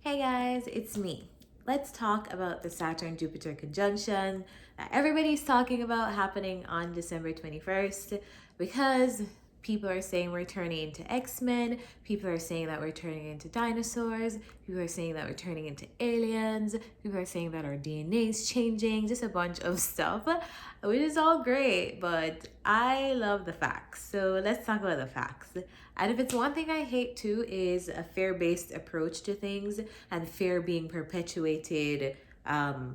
Hey guys, it's me. Let's talk about the Saturn Jupiter conjunction that everybody's talking about happening on December 21st because people are saying we're turning into X-Men, people are saying that we're turning into dinosaurs, people are saying that we're turning into aliens, people are saying that our DNA is changing, just a bunch of stuff, which is all great, but I love the facts. So let's talk about the facts. And if it's one thing I hate too is a fear-based approach to things and fear being perpetuated when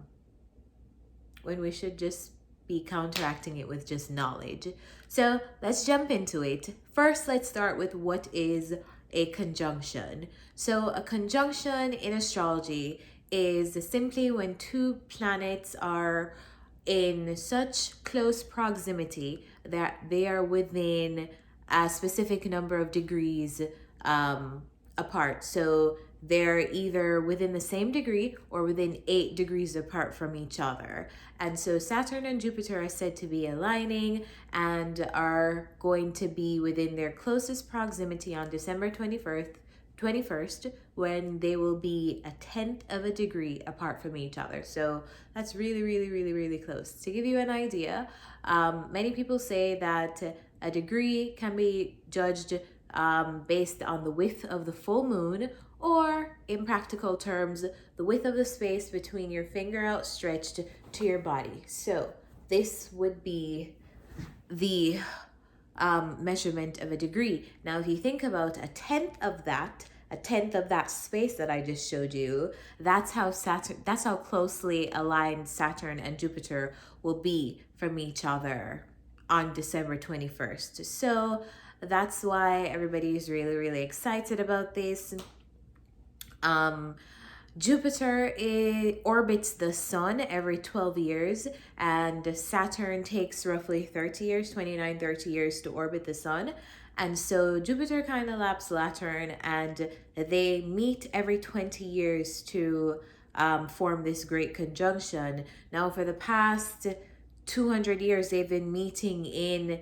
we should just be counteracting it with just knowledge. So let's jump into it. First, let's start with what is a conjunction. So a conjunction in astrology is simply when two planets are in such close proximity that they are within a specific number of degrees apart. So they're either within the same degree or within 8 degrees apart from each other. And so Saturn and Jupiter are said to be aligning and are going to be within their closest proximity on December 21st, when they will be a tenth of a degree apart from each other. So that's really, really, really, really close. To give you an idea, many people say that a degree can be judged based on the width of the full moon, or in practical terms, the width of the space between your finger outstretched to your body. So this would be the measurement of a degree. Now, if you think about a tenth of that space that I just showed you, that's how closely aligned Saturn and Jupiter will be from each other on December 21st. So that's why everybody is really, really excited about this. Jupiter orbits the sun every 12 years, and Saturn takes roughly 30 years, 29, 30 years to orbit the sun. And so Jupiter kind of laps Saturn, and they meet every 20 years to form this great conjunction. Now, for the past 200 years, they've been meeting in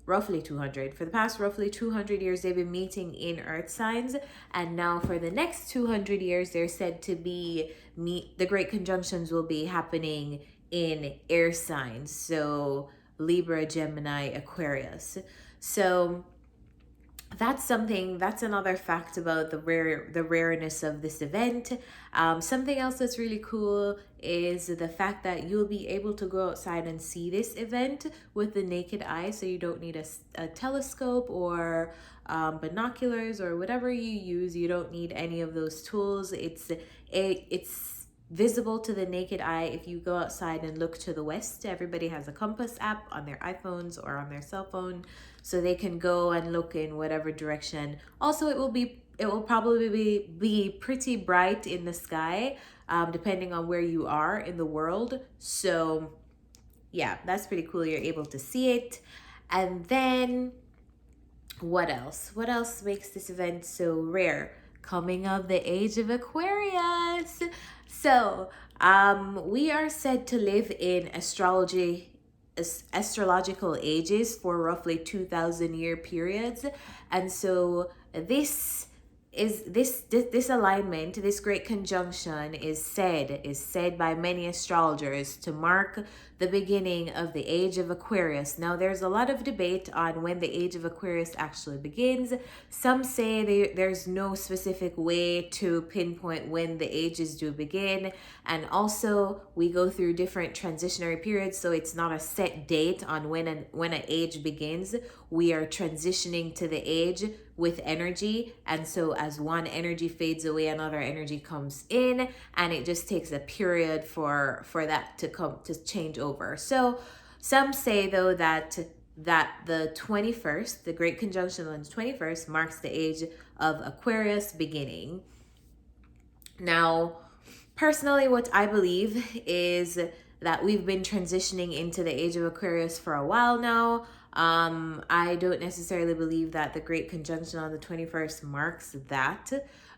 roughly 200. For the past roughly 200 years, they've been meeting in earth signs. And now for the next 200 years, they're said to be the great conjunctions will be happening in air signs. So Libra, Gemini, Aquarius. So that's another fact about the rareness of this event. Something else that's really cool is the fact that you'll be able to go outside and see this event with the naked eye, so you don't need a telescope or binoculars or whatever you use. You don't need any of those tools. It's visible to the naked eye if you go outside and look to the west. Everybody has a compass app on their iPhones or on their cell phone, so they can go and look in whatever direction. Also, it will probably be pretty bright in the sky, depending on where you are in the world. So yeah, that's pretty cool. You're able to see it. And then what else? What else makes this event so rare? Coming of the age of Aquarius. So we are said to live in astrological ages for roughly 2,000 year periods. And so this alignment, this great conjunction is said by many astrologers to mark the beginning of the age of Aquarius. Now, there's a lot of debate on when the age of Aquarius actually begins. Some say there's no specific way to pinpoint when the ages do begin, and also we go through different transitionary periods, so it's not a set date on when an age begins. We are transitioning to the age with energy, and so as one energy fades away, another energy comes in, and it just takes a period for that to change over. So some say though that the 21st, the great conjunction on the 21st, marks the age of Aquarius beginning. Now, personally, what I believe is that we've been transitioning into the age of Aquarius for a while now. I don't necessarily believe that the great conjunction on the 21st marks that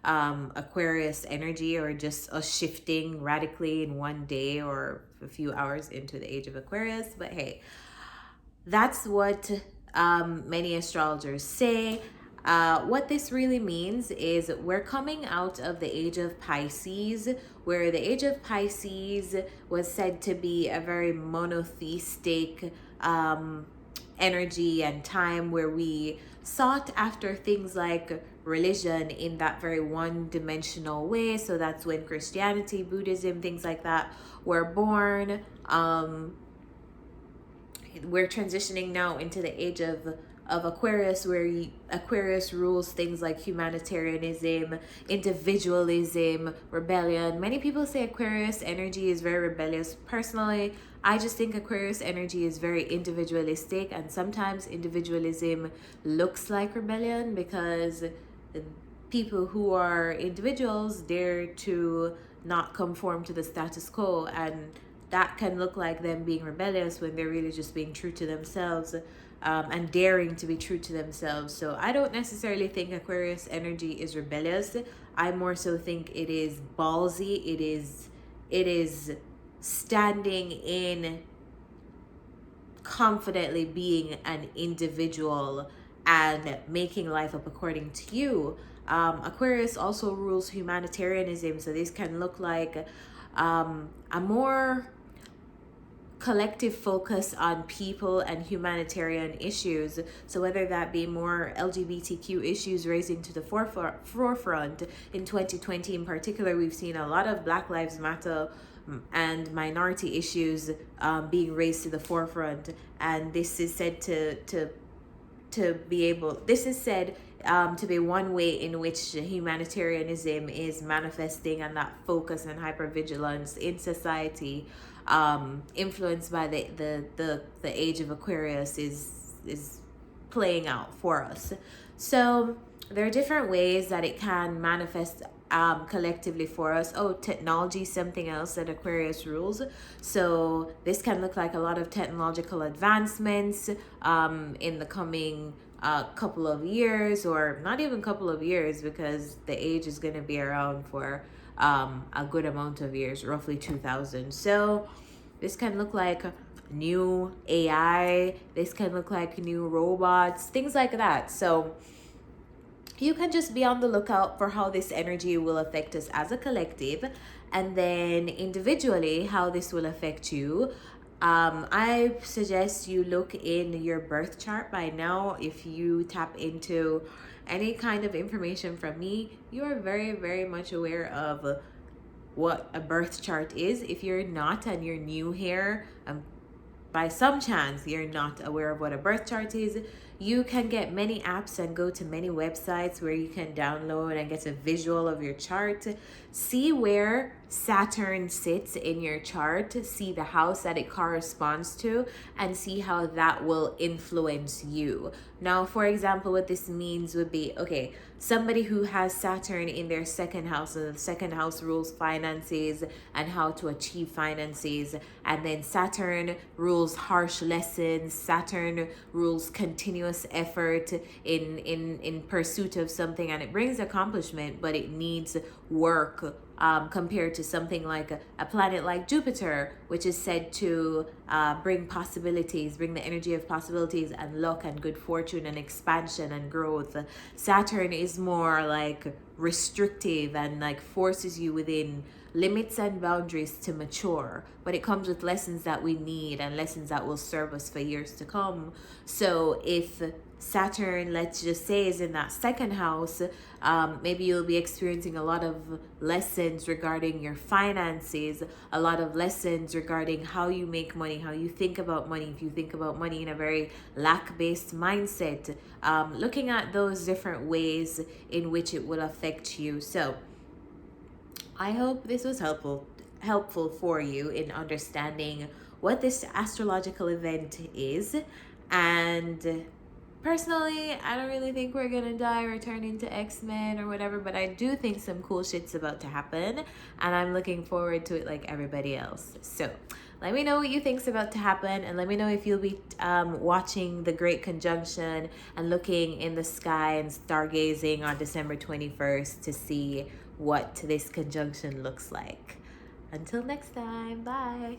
Aquarius energy, or just a shifting radically in one day or a few hours into the age of Aquarius. But hey, that's what many astrologers say. What this really means is we're coming out of the age of Pisces, where the age of Pisces was said to be a very monotheistic energy and time where we sought after things like religion in that very one-dimensional way. So that's when Christianity, Buddhism, things like that were born. We're transitioning now into the age of Aquarius, where Aquarius rules things like humanitarianism, individualism, rebellion. Many people say Aquarius energy is very rebellious. Personally, I just think Aquarius energy is very individualistic, and sometimes individualism looks like rebellion because people who are individuals dare to not conform to the status quo, and that can look like them being rebellious when they're really just being true to themselves, and daring to be true to themselves. So I don't necessarily think Aquarius energy is rebellious. I more so think it is ballsy. It is standing in, confidently being an individual and making life up according to you. Aquarius also rules humanitarianism, so this can look like a more collective focus on people and humanitarian issues. So whether that be more LGBTQ issues raising to the forefront in 2020 in particular, we've seen a lot of Black Lives Matter and minority issues being raised to the forefront, and this is said to be able, this is said to be one way in which humanitarianism is manifesting, and that focus and hypervigilance in society, influenced by the age of Aquarius, is playing out for us. So there are different ways that it can manifest collectively for us. Oh, technology is something else that Aquarius rules. So this can look like a lot of technological advancements in the coming couple of years, or not even couple of years, because the age is going to be around for a good amount of years, roughly 2000. So this can look like new AI, this can look like new robots, things like that. So you can just be on the lookout for how this energy will affect us as a collective, and then individually how this will affect you. I suggest you look in your birth chart by now. If you tap into any kind of information from me, you are very, very much aware of what a birth chart is. If you're not and you're new here, by some chance you're not aware of what a birth chart is, you can get many apps and go to many websites where you can download and get a visual of your chart. See where Saturn sits in your chart, see the house that it corresponds to, and see how that will influence you. Now, for example, what this means would be, okay, somebody who has Saturn in their second house, and the second house rules finances and how to achieve finances, and then Saturn rules harsh lessons, Saturn rules continuous effort in pursuit of something, and it brings accomplishment, but it needs work, compared to something like a planet like Jupiter, which is said to bring possibilities, bring the energy of possibilities and luck and good fortune and expansion and growth. Saturn is more like restrictive and like forces you within limits and boundaries to mature, but it comes with lessons that we need and lessons that will serve us for years to come. So if Saturn, let's just say, is in that second house, maybe you'll be experiencing a lot of lessons regarding your finances, a lot of lessons regarding how you make money, how you think about money. If you think about money in a very lack-based mindset, looking at those different ways in which it will affect you. So I hope this was helpful for you in understanding what this astrological event is. And personally, I don't really think we're gonna die or turn into X-Men or whatever, but I do think some cool shit's about to happen, and I'm looking forward to it like everybody else. So let me know what you think's about to happen, and let me know if you'll be watching the Great Conjunction and looking in the sky and stargazing on December 21st to see what this conjunction looks like. Until next time, bye.